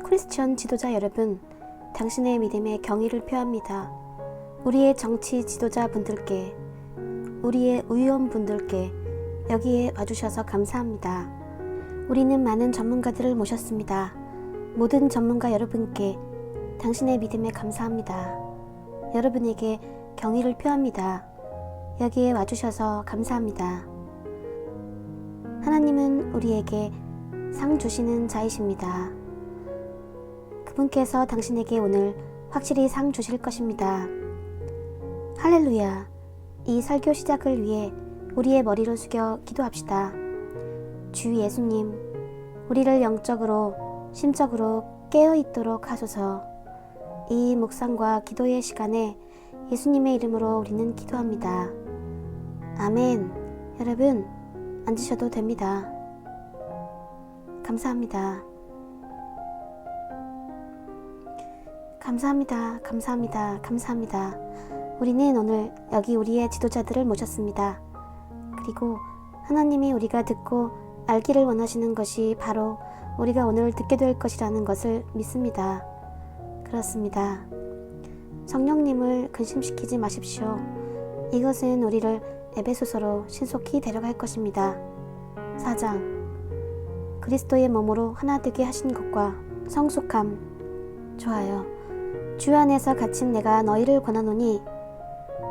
크리스천 지도자 여러분, 당신의 믿음에 경의를 표합니다. 우리의 정치 지도자분들께, 우리의 의원분들께 여기에 와주셔서 감사합니다. 우리는 많은 전문가들을 모셨습니다. 모든 전문가 여러분께 당신의 믿음에 감사합니다. 여러분에게 경의를 표합니다. 여기에 와주셔서 감사합니다. 하나님은 우리에게 상 주시는 자이십니다. 그분께서 당신에게 오늘 확실히 상 주실 것입니다. 할렐루야. 이 설교 시작을 위해 우리의 머리를 숙여 기도합시다. 주 예수님, 우리를 영적으로, 심적으로 깨어있도록 하소서. 이 묵상과 기도의 시간에 예수님의 이름으로 우리는 기도합니다. 아멘. 여러분, 앉으셔도 됩니다. 감사합니다. 감사합니다. 감사합니다. 감사합니다. 우리는 오늘 여기 우리의 지도자들을 모셨습니다. 그리고 하나님이 우리가 듣고 알기를 원하시는 것이 바로 우리가 오늘 듣게 될 것이라는 것을 믿습니다. 그렇습니다. 성령님을 근심시키지 마십시오. 이것은 우리를 에베소서로 신속히 데려갈 것입니다. 4장 그리스도의 몸으로 하나 되게 하신 것과 성숙함. 좋아요. 주 안에서 갇힌 내가 너희를 권하노니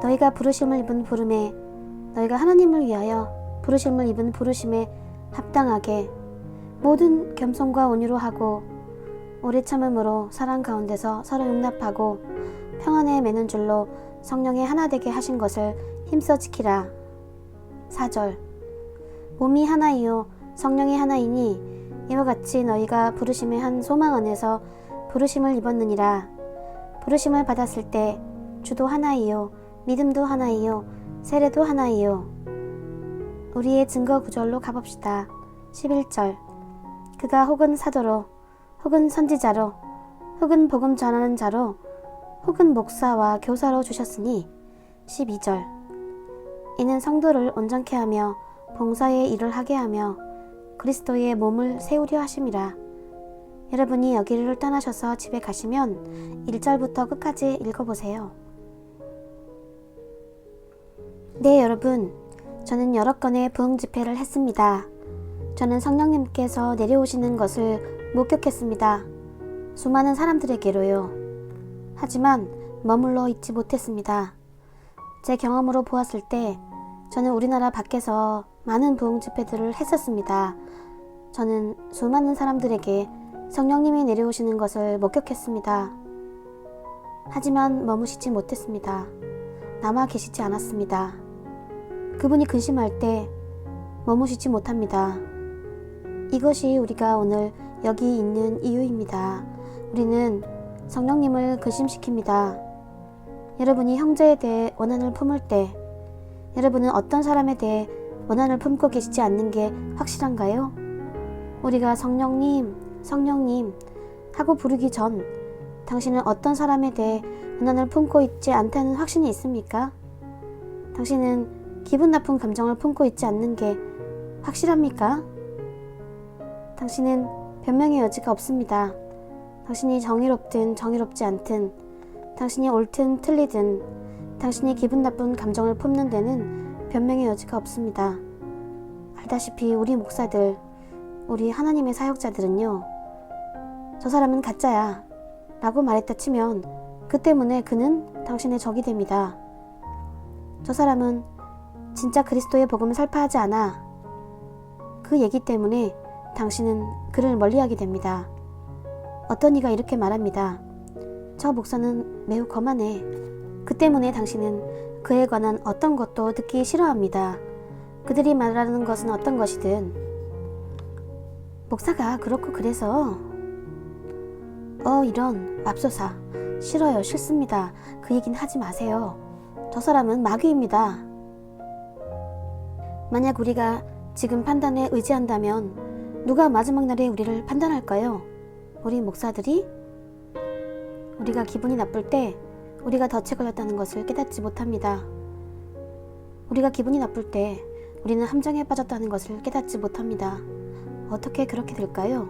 너희가 부르심을 입은 부름에, 너희가 하나님을 위하여 부르심을 입은 부르심에 합당하게 모든 겸손과 온유로 하고 오래 참음으로 사랑 가운데서 서로 용납하고 평안에 매는 줄로 성령의 하나 되게 하신 것을 힘써 지키라. 4절 몸이 하나이요 성령이 하나이니 이와 같이 너희가 부르심의 한 소망 안에서 부르심을 입었느니라. 부르심을 받았을 때 주도 하나이요 믿음도 하나이요 세례도 하나이요. 우리의 증거 구절로 가봅시다. 11절 그가 혹은 사도로 혹은 선지자로 혹은 복음 전하는 자로 혹은 목사와 교사로 주셨으니. 12절 이는 성도를 온전케 하며 봉사의 일을 하게 하며 그리스도의 몸을 세우려 하심이라. 여러분이 여기를 떠나셔서 집에 가시면 1절부터 끝까지 읽어보세요. 네, 여러분, 저는 여러 건의 부흥 집회를 했습니다. 저는 성령님께서 내려오시는 것을 목격했습니다. 수많은 사람들에게로요. 하지만 머물러 있지 못했습니다. 제 경험으로 보았을 때 저는 우리나라 밖에서 많은 부흥 집회들을 했었습니다. 저는 수많은 사람들에게 성령님이 내려오시는 것을 목격했습니다. 하지만 머무시지 못했습니다. 남아 계시지 않았습니다. 그분이 근심할 때 머무시지 못합니다. 이것이 우리가 오늘 여기 있는 이유입니다. 우리는 성령님을 근심시킵니다. 여러분이 형제에 대해 원한을 품을 때 여러분은 어떤 사람에 대해 원한을 품고 계시지 않는 게 확실한가요? 우리가 성령님, 성령님 하고 부르기 전 당신은 어떤 사람에 대해 원한을 품고 있지 않다는 확신이 있습니까? 당신은 기분 나쁜 감정을 품고 있지 않는 게 확실합니까? 당신은 변명의 여지가 없습니다. 당신이 정의롭든 정의롭지 않든, 당신이 옳든 틀리든 당신이 기분 나쁜 감정을 품는 데는 변명의 여지가 없습니다. 알다시피 우리 목사들, 우리 하나님의 사역자들은요, 저 사람은 가짜야 라고 말했다 치면 그 때문에 그는 당신의 적이 됩니다. 저 사람은 진짜 그리스도의 복음을 설파하지 않아. 그 얘기 때문에 당신은 그를 멀리하게 됩니다. 어떤 이가 이렇게 말합니다. 저 목사는 매우 거만해. 그 때문에 당신은 그에 관한 어떤 것도 듣기 싫어합니다. 그들이 말하는 것은 어떤 것이든. 목사가 그렇고 그래서 이런 맙소사. 싫어요. 싫습니다. 그 얘기는 하지 마세요. 저 사람은 마귀입니다. 만약 우리가 지금 판단에 의지한다면 누가 마지막 날에 우리를 판단할까요? 우리 목사들이? 우리가 기분이 나쁠 때 우리가 덫에 걸렸다는 것을 깨닫지 못합니다. 우리가 기분이 나쁠 때 우리는 함정에 빠졌다는 것을 깨닫지 못합니다. 어떻게 그렇게 될까요?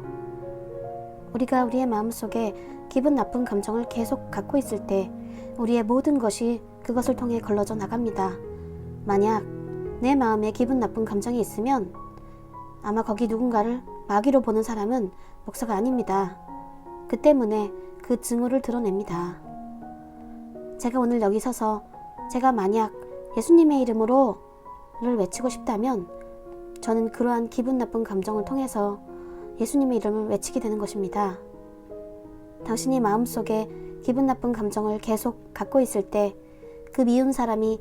우리가 우리의 마음속에 기분 나쁜 감정을 계속 갖고 있을 때 우리의 모든 것이 그것을 통해 걸러져 나갑니다. 만약 내 마음에 기분 나쁜 감정이 있으면 아마 거기 누군가를 마귀로 보는 사람은 목사가 아닙니다. 그 때문에 그 증오를 드러냅니다. 제가 오늘 여기 서서 제가 만약 예수님의 이름으로를 외치고 싶다면 저는 그러한 기분 나쁜 감정을 통해서 예수님의 이름을 외치게 되는 것입니다. 당신이 마음속에 기분 나쁜 감정을 계속 갖고 있을 때 그 미운 사람이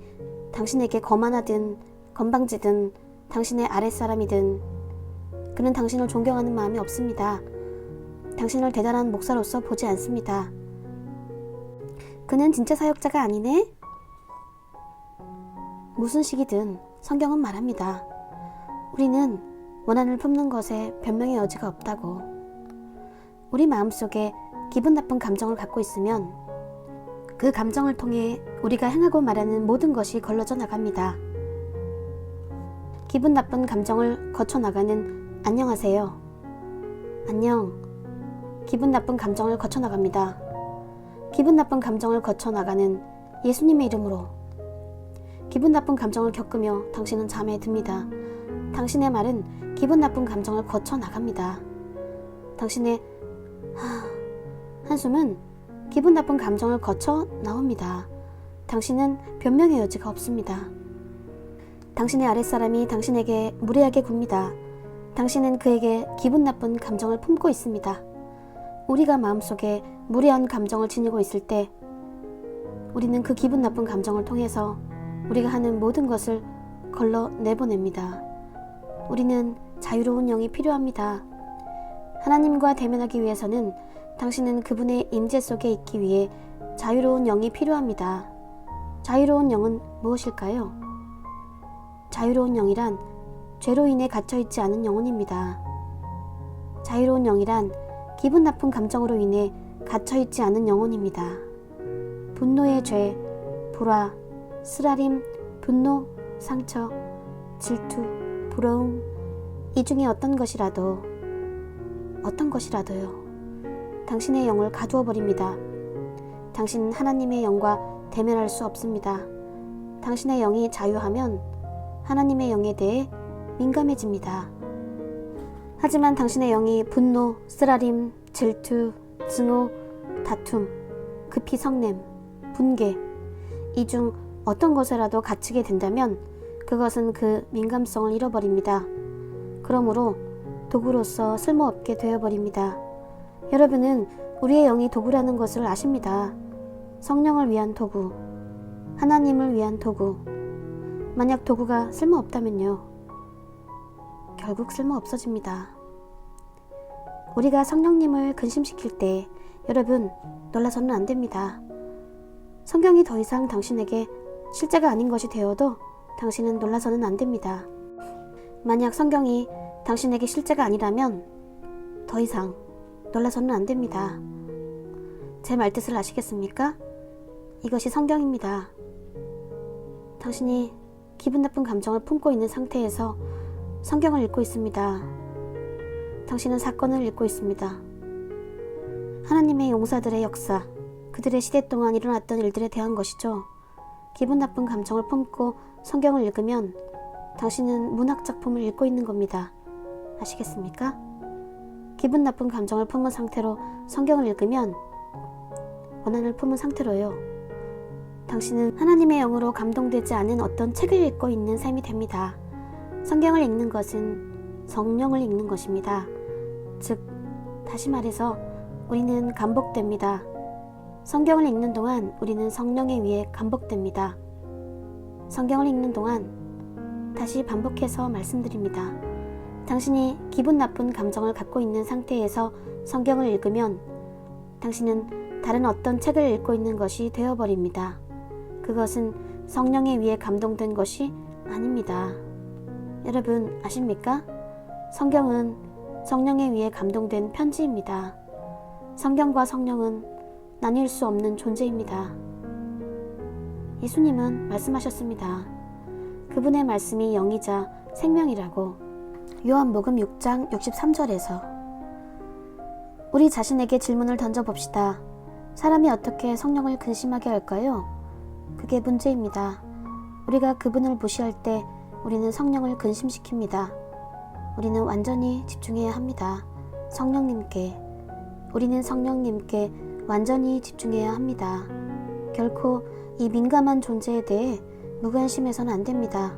당신에게 거만하든 건방지든 당신의 아랫사람이든 그는 당신을 존경하는 마음이 없습니다. 당신을 대단한 목사로서 보지 않습니다. 그는 진짜 사역자가 아니네? 무슨 식이든 성경은 말합니다. 우리는 원한을 품는 것에 변명의 여지가 없다고. 우리 마음속에 기분 나쁜 감정을 갖고 있으면 그 감정을 통해 우리가 행하고 말하는 모든 것이 걸러져 나갑니다. 기분 나쁜 감정을 거쳐 나가는 안녕하세요. 안녕. 기분 나쁜 감정을 거쳐 나갑니다. 기분 나쁜 감정을 거쳐 나가는 예수님의 이름으로. 기분 나쁜 감정을 겪으며 당신은 잠에 듭니다. 당신의 말은 기분 나쁜 감정을 거쳐 나갑니다. 당신의 한숨은 기분 나쁜 감정을 거쳐 나옵니다. 당신은 변명의 여지가 없습니다. 당신의 아랫사람이 당신에게 무례하게 굽니다. 당신은 그에게 기분 나쁜 감정을 품고 있습니다. 우리가 마음속에 무례한 감정을 지니고 있을 때 우리는 그 기분 나쁜 감정을 통해서 우리가 하는 모든 것을 걸러 내보냅니다. 우리는 자유로운 영이 필요합니다. 하나님과 대면하기 위해서는 당신은 그분의 임재 속에 있기 위해 자유로운 영이 필요합니다. 자유로운 영은 무엇일까요? 자유로운 영이란 죄로 인해 갇혀있지 않은 영혼입니다. 자유로운 영이란 기분 나쁜 감정으로 인해 갇혀있지 않은 영혼입니다. 분노의 죄, 불화, 쓰라림, 분노, 상처, 질투, 부러움, 이 중에 어떤 것이라도요. 당신의 영을 가두어 버립니다. 당신은 하나님의 영과 대면할 수 없습니다. 당신의 영이 자유하면 하나님의 영에 대해 민감해집니다. 하지만 당신의 영이 분노, 쓰라림, 질투, 증오, 다툼, 급히 성냄, 분개 이 중 어떤 것에라도 갇히게 된다면 그것은 그 민감성을 잃어버립니다. 그러므로 도구로서 쓸모없게 되어버립니다. 여러분은 우리의 영이 도구라는 것을 아십니다. 성령을 위한 도구, 하나님을 위한 도구. 만약 도구가 쓸모없다면요. 결국 쓸모없어집니다. 우리가 성령님을 근심시킬 때 여러분 놀라서는 안 됩니다. 성경이 더 이상 당신에게 실제가 아닌 것이 되어도 당신은 놀라서는 안 됩니다. 만약 성경이 당신에게 실제가 아니라면 더 이상 놀라서는 안 됩니다. 제 말뜻을 아시겠습니까? 이것이 성경입니다. 당신이 기분 나쁜 감정을 품고 있는 상태에서 성경을 읽고 있습니다. 당신은 사건을 읽고 있습니다. 하나님의 용사들의 역사, 그들의 시대 동안 일어났던 일들에 대한 것이죠. 기분 나쁜 감정을 품고 성경을 읽으면 당신은 문학작품을 읽고 있는 겁니다. 아시겠습니까? 기분 나쁜 감정을 품은 상태로 성경을 읽으면 원한을 품은 상태로요. 당신은 하나님의 영으로 감동되지 않은 어떤 책을 읽고 있는 셈이 됩니다. 성경을 읽는 것은 성령을 읽는 것입니다. 즉, 다시 말해서 우리는 감복됩니다. 성경을 읽는 동안 우리는 성령에 의해 감복됩니다. 성경을 읽는 동안 다시 반복해서 말씀드립니다. 당신이 기분 나쁜 감정을 갖고 있는 상태에서 성경을 읽으면 당신은 다른 어떤 책을 읽고 있는 것이 되어버립니다. 그것은 성령에 의해 감동된 것이 아닙니다. 여러분 아십니까? 성경은 성령에 의해 감동된 편지입니다. 성경과 성령은 나뉠 수 없는 존재입니다. 예수님은 말씀하셨습니다. 그분의 말씀이 영이자 생명이라고. 요한복음 6장 63절에서. 우리 자신에게 질문을 던져봅시다. 사람이 어떻게 성령을 근심하게 할까요? 그게 문제입니다. 우리가 그분을 무시할 때 우리는 성령을 근심시킵니다. 우리는 완전히 집중해야 합니다. 성령님께. 우리는 성령님께 완전히 집중해야 합니다. 결코 이 민감한 존재에 대해 무관심해서는 안 됩니다.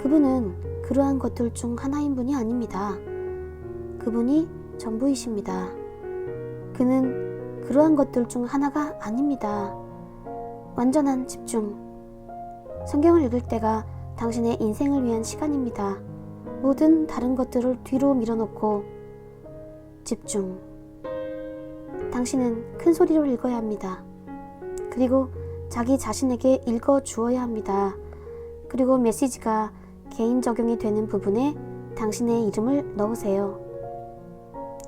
그분은 그러한 것들 중 하나인 분이 아닙니다. 그분이 전부이십니다. 그는 그러한 것들 중 하나가 아닙니다. 완전한 집중. 성경을 읽을 때가 당신의 인생을 위한 시간입니다. 모든 다른 것들을 뒤로 밀어놓고 집중. 당신은 큰 소리로 읽어야 합니다. 그리고 자기 자신에게 읽어 주어야 합니다. 그리고 메시지가 개인 적용이 되는 부분에 당신의 이름을 넣으세요.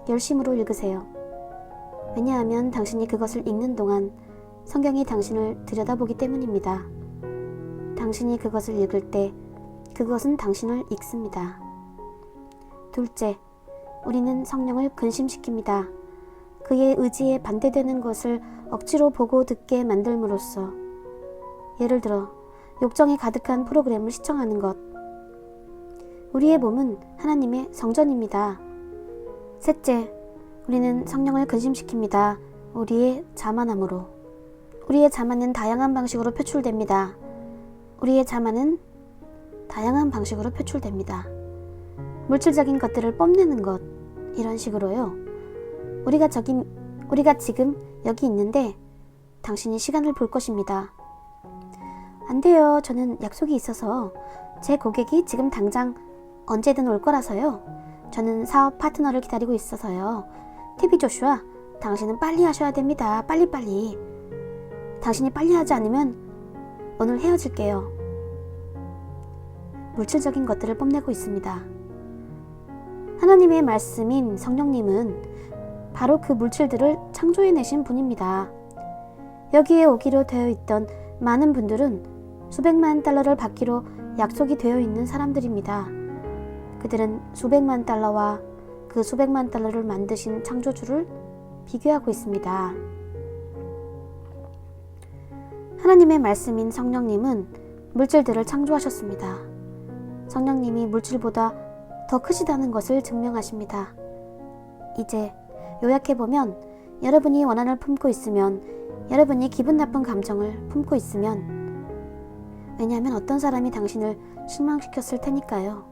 열심으로 읽으세요. 왜냐하면 당신이 그것을 읽는 동안 성경이 당신을 들여다보기 때문입니다. 당신이 그것을 읽을 때 그것은 당신을 읽습니다. 둘째, 우리는 성령을 근심시킵니다. 그의 의지에 반대되는 것을 억지로 보고 듣게 만들므로써. 예를 들어 욕정이 가득한 프로그램을 시청하는 것. 우리의 몸은 하나님의 성전입니다. 셋째, 우리는 성령을 근심시킵니다. 우리의 자만함으로. 우리의 자만은 다양한 방식으로 표출됩니다. 우리의 자만은 다양한 방식으로 표출됩니다. 물질적인 것들을 뽐내는 것, 이런 식으로요. 우리가 지금 여기 있는데 당신이 시간을 볼 것입니다. 안 돼요. 저는 약속이 있어서. 제 고객이 지금 당장 언제든 올 거라서요. 저는 사업 파트너를 기다리고 있어서요. TV 조슈아, 당신은 빨리 하셔야 됩니다. 빨리빨리. 당신이 빨리 하지 않으면 오늘 헤어질게요. 물질적인 것들을 뽐내고 있습니다. 하나님의 말씀인 성령님은 바로 그 물질들을 창조해내신 분입니다. 여기에 오기로 되어 있던 많은 분들은 수백만 달러를 받기로 약속이 되어 있는 사람들입니다. 그들은 수백만 달러와 그 수백만 달러를 만드신 창조주를 비교하고 있습니다. 하나님의 말씀인 성령님은 물질들을 창조하셨습니다. 성령님이 물질보다 더 크시다는 것을 증명하십니다. 이제 요약해보면 여러분이 원한을 품고 있으면, 여러분이 기분 나쁜 감정을 품고 있으면, 왜냐하면 어떤 사람이 당신을 실망시켰을 테니까요.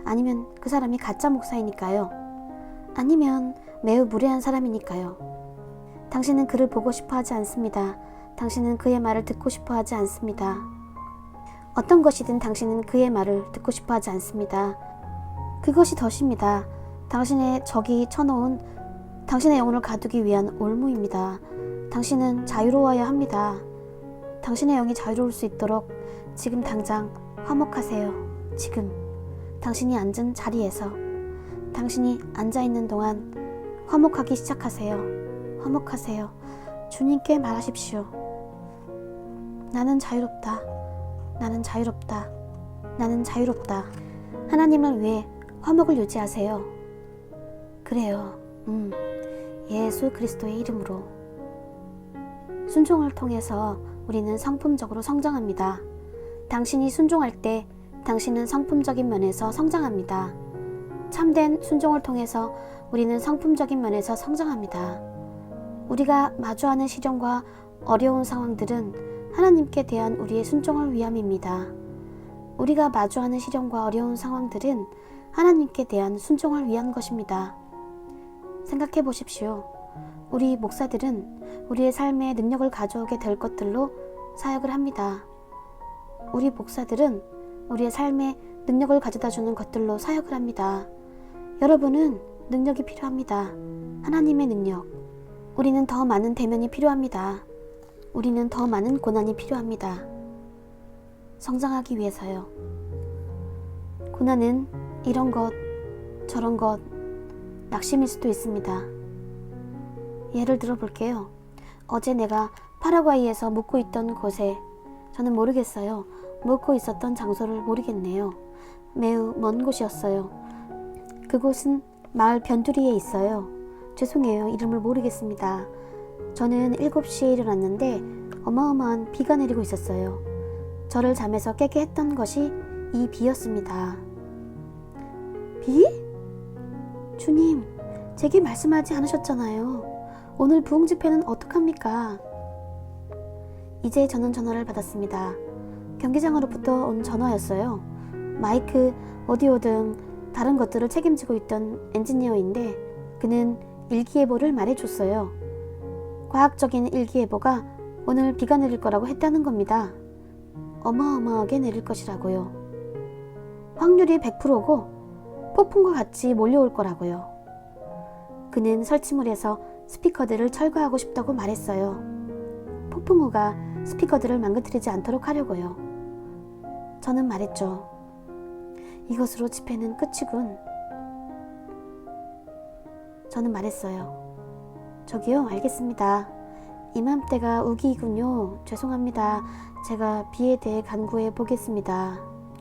아니면 그 사람이 가짜 목사이니까요. 아니면 매우 무례한 사람이니까요. 당신은 그를 보고 싶어 하지 않습니다. 당신은 그의 말을 듣고 싶어 하지 않습니다. 어떤 것이든 당신은 그의 말을 듣고 싶어 하지 않습니다. 그것이 덫입니다. 당신의 적이 쳐놓은 당신의 영혼을 가두기 위한 올무입니다. 당신은 자유로워야 합니다. 당신의 영이 자유로울 수 있도록 지금 당장 화목하세요. 지금 당신이 앉은 자리에서, 당신이 앉아있는 동안 화목하기 시작하세요. 화목하세요. 주님께 말하십시오. 나는 자유롭다. 나는 자유롭다. 나는 자유롭다. 하나님을 위해 화목을 유지하세요. 그래요. 예수 그리스도의 이름으로. 순종을 통해서 우리는 성품적으로 성장합니다. 당신이 순종할 때 당신은 성품적인 면에서 성장합니다. 참된 순종을 통해서 우리는 성품적인 면에서 성장합니다. 우리가 마주하는 시련과 어려운 상황들은 하나님께 대한 우리의 순종을 위함입니다. 우리가 마주하는 시련과 어려운 상황들은 하나님께 대한 순종을 위한 것입니다. 생각해 보십시오. 우리 목사들은 우리의 삶에 능력을 가져오게 될 것들로 사역을 합니다. 우리 목사들은 우리의 삶에 능력을 가져다주는 것들로 사역을 합니다. 여러분은 능력이 필요합니다. 하나님의 능력. 우리는 더 많은 대면이 필요합니다. 우리는 더 많은 고난이 필요합니다. 성장하기 위해서요. 고난은 이런 것, 저런 것, 낙심일 수도 있습니다. 예를 들어 볼게요. 어제 내가 파라과이에서 묵고 있던 곳에 저는 모르겠어요. 묵고 있었던 장소를 모르겠네요. 매우 먼 곳이었어요. 그곳은 마을 변두리에 있어요. 죄송해요. 이름을 모르겠습니다. 저는 7시에 일어났는데 어마어마한 비가 내리고 있었어요. 저를 잠에서 깨게 했던 것이 이 비였습니다. 비? 주님, 제게 말씀하지 않으셨잖아요. 오늘 부흥 집회는 어떡합니까? 이제 저는 전화를 받았습니다. 경기장으로부터 온 전화였어요. 마이크, 오디오 등 다른 것들을 책임지고 있던 엔지니어인데 그는 일기예보를 말해줬어요. 과학적인 일기예보가 오늘 비가 내릴 거라고 했다는 겁니다. 어마어마하게 내릴 것이라고요. 확률이 100%고 폭풍과 같이 몰려올 거라고요. 그는 설치물에서 스피커들을 철거하고 싶다고 말했어요. 폭풍우가 스피커들을 망가뜨리지 않도록 하려고요. 저는 말했죠. 이것으로 집회는 끝이군. 저는 말했어요. 저기요, 알겠습니다. 이맘때가 우기이군요. 죄송합니다. 제가 비에 대해 간구해 보겠습니다.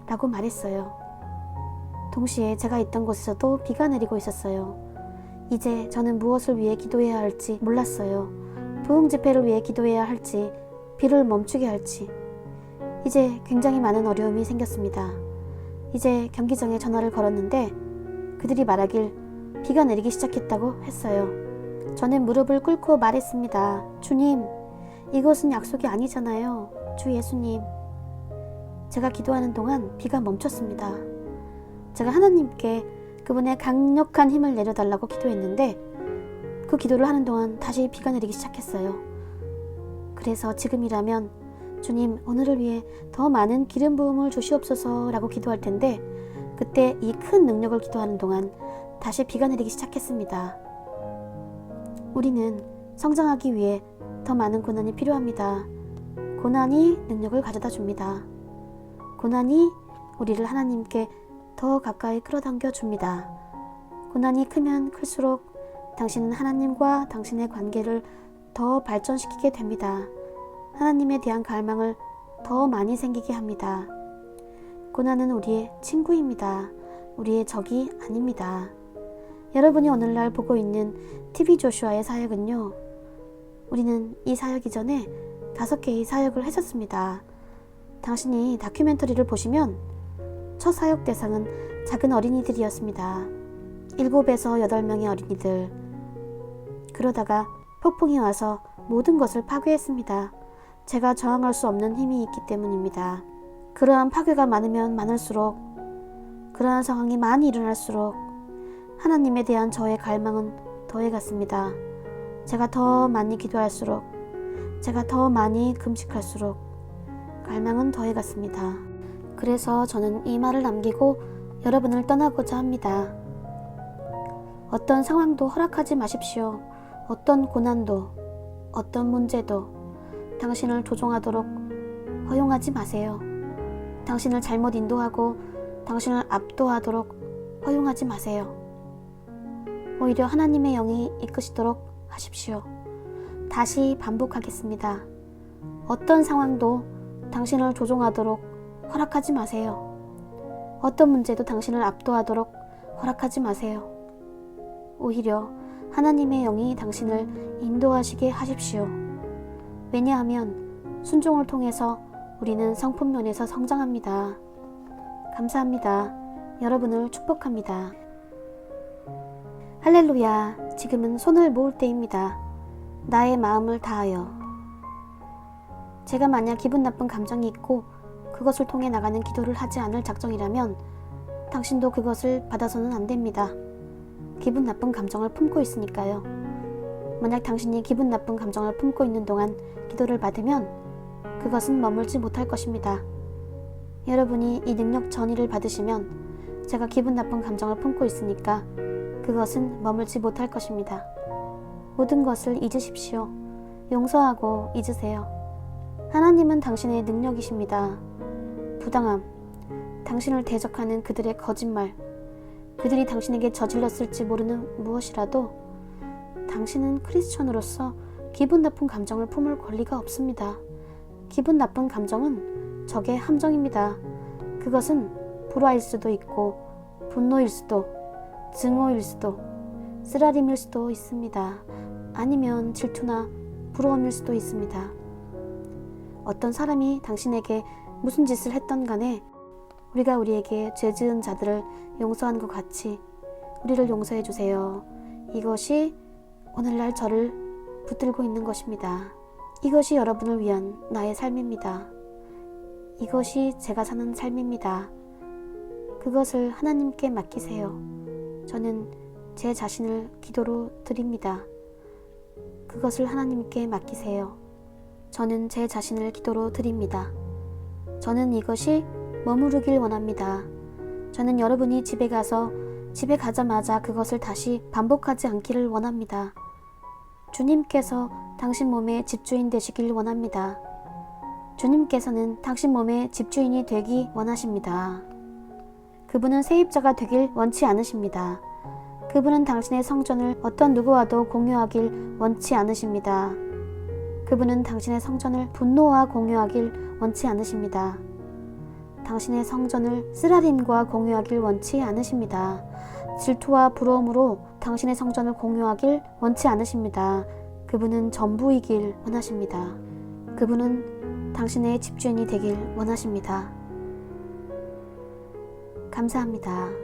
라고 말했어요. 동시에 제가 있던 곳에서도 비가 내리고 있었어요. 이제 저는 무엇을 위해 기도해야 할지 몰랐어요. 부흥 집회를 위해 기도해야 할지, 비를 멈추게 할지. 이제 굉장히 많은 어려움이 생겼습니다. 이제 경기장에 전화를 걸었는데 그들이 말하길 비가 내리기 시작했다고 했어요. 저는 무릎을 꿇고 말했습니다. 주님, 이것은 약속이 아니잖아요. 주 예수님. 제가 기도하는 동안 비가 멈췄습니다. 제가 하나님께 그분의 강력한 힘을 내려달라고 기도했는데 그 기도를 하는 동안 다시 비가 내리기 시작했어요. 그래서 지금이라면 주님, 오늘을 위해 더 많은 기름 부음을 주시옵소서 라고 기도할 텐데 그때 이 큰 능력을 기도하는 동안 다시 비가 내리기 시작했습니다. 우리는 성장하기 위해 더 많은 고난이 필요합니다. 고난이 능력을 가져다 줍니다. 고난이 우리를 하나님께 더 가까이 끌어당겨 줍니다. 고난이 크면 클수록 당신은 하나님과 당신의 관계를 더 발전시키게 됩니다. 하나님에 대한 갈망을 더 많이 생기게 합니다. 고난은 우리의 친구입니다. 우리의 적이 아닙니다. 여러분이 오늘날 보고 있는 TV 조슈아의 사역은요. 우리는 이 사역 이전에 5개의 사역을 했었습니다. 당신이 다큐멘터리를 보시면 첫 사역 대상은 작은 어린이들이었습니다. 7에서 8명의 어린이들. 그러다가 폭풍이 와서 모든 것을 파괴했습니다. 제가 저항할 수 없는 힘이 있기 때문입니다. 그러한 파괴가 많으면 많을수록, 그러한 상황이 많이 일어날수록 하나님에 대한 저의 갈망은 더해갔습니다. 제가 더 많이 기도할수록, 제가 더 많이 금식할수록 갈망은 더해갔습니다. 그래서 저는 이 말을 남기고 여러분을 떠나고자 합니다. 어떤 상황도 허락하지 마십시오. 어떤 고난도, 어떤 문제도 당신을 조종하도록 허용하지 마세요. 당신을 잘못 인도하고 당신을 압도하도록 허용하지 마세요. 오히려 하나님의 영이 이끄시도록 하십시오. 다시 반복하겠습니다. 어떤 상황도 당신을 조종하도록 허락하지 마세요. 어떤 문제도 당신을 압도하도록 허락하지 마세요. 오히려 하나님의 영이 당신을 인도하시게 하십시오. 왜냐하면 순종을 통해서 우리는 성품면에서 성장합니다. 감사합니다. 여러분을 축복합니다. 할렐루야. 지금은 손을 모을 때입니다. 나의 마음을 다하여. 제가 만약 기분 나쁜 감정이 있고 그것을 통해 나가는 기도를 하지 않을 작정이라면 당신도 그것을 받아서는 안 됩니다. 기분 나쁜 감정을 품고 있으니까요. 만약 당신이 기분 나쁜 감정을 품고 있는 동안 기도를 받으면 그것은 머물지 못할 것입니다. 여러분이 이 능력 전이를 받으시면 제가 기분 나쁜 감정을 품고 있으니까 그것은 머물지 못할 것입니다. 모든 것을 잊으십시오. 용서하고 잊으세요. 하나님은 당신의 능력이십니다. 부당함, 당신을 대적하는 그들의 거짓말, 그들이 당신에게 저질렀을지 모르는 무엇이라도 당신은 크리스천으로서 기분 나쁜 감정을 품을 권리가 없습니다. 기분 나쁜 감정은 적의 함정입니다. 그것은 불화일 수도 있고 분노일 수도 증오일 수도 쓰라림일 수도 있습니다. 아니면 질투나 부러움일 수도 있습니다. 어떤 사람이 당신에게 무슨 짓을 했던 간에 우리가 우리에게 죄 지은 자들을 용서한 것 같이 우리를 용서해 주세요. 이것이 오늘날 저를 붙들고 있는 것입니다. 이것이 여러분을 위한 나의 삶입니다. 이것이 제가 사는 삶입니다. 그것을 하나님께 맡기세요. 저는 제 자신을 기도로 드립니다. 그것을 하나님께 맡기세요. 저는 제 자신을 기도로 드립니다. 저는 이것이 머무르길 원합니다. 저는 여러분이 집에 가자마자 그것을 다시 반복하지 않기를 원합니다. 주님께서 당신 몸의 집주인 되시길 원합니다. 주님께서는 당신 몸의 집주인이 되기 원하십니다. 그분은 세입자가 되길 원치 않으십니다. 그분은 당신의 성전을 어떤 누구와도 공유하길 원치 않으십니다. 그분은 당신의 성전을 분노와 공유하길 원치 않으십니다. 당신의 성전을 쓰라림과 공유하길 원치 않으십니다. 질투와 부러움으로 당신의 성전을 공유하길 원치 않으십니다. 그분은 전부이길 원하십니다. 그분은 당신의 집주인이 되길 원하십니다. 감사합니다.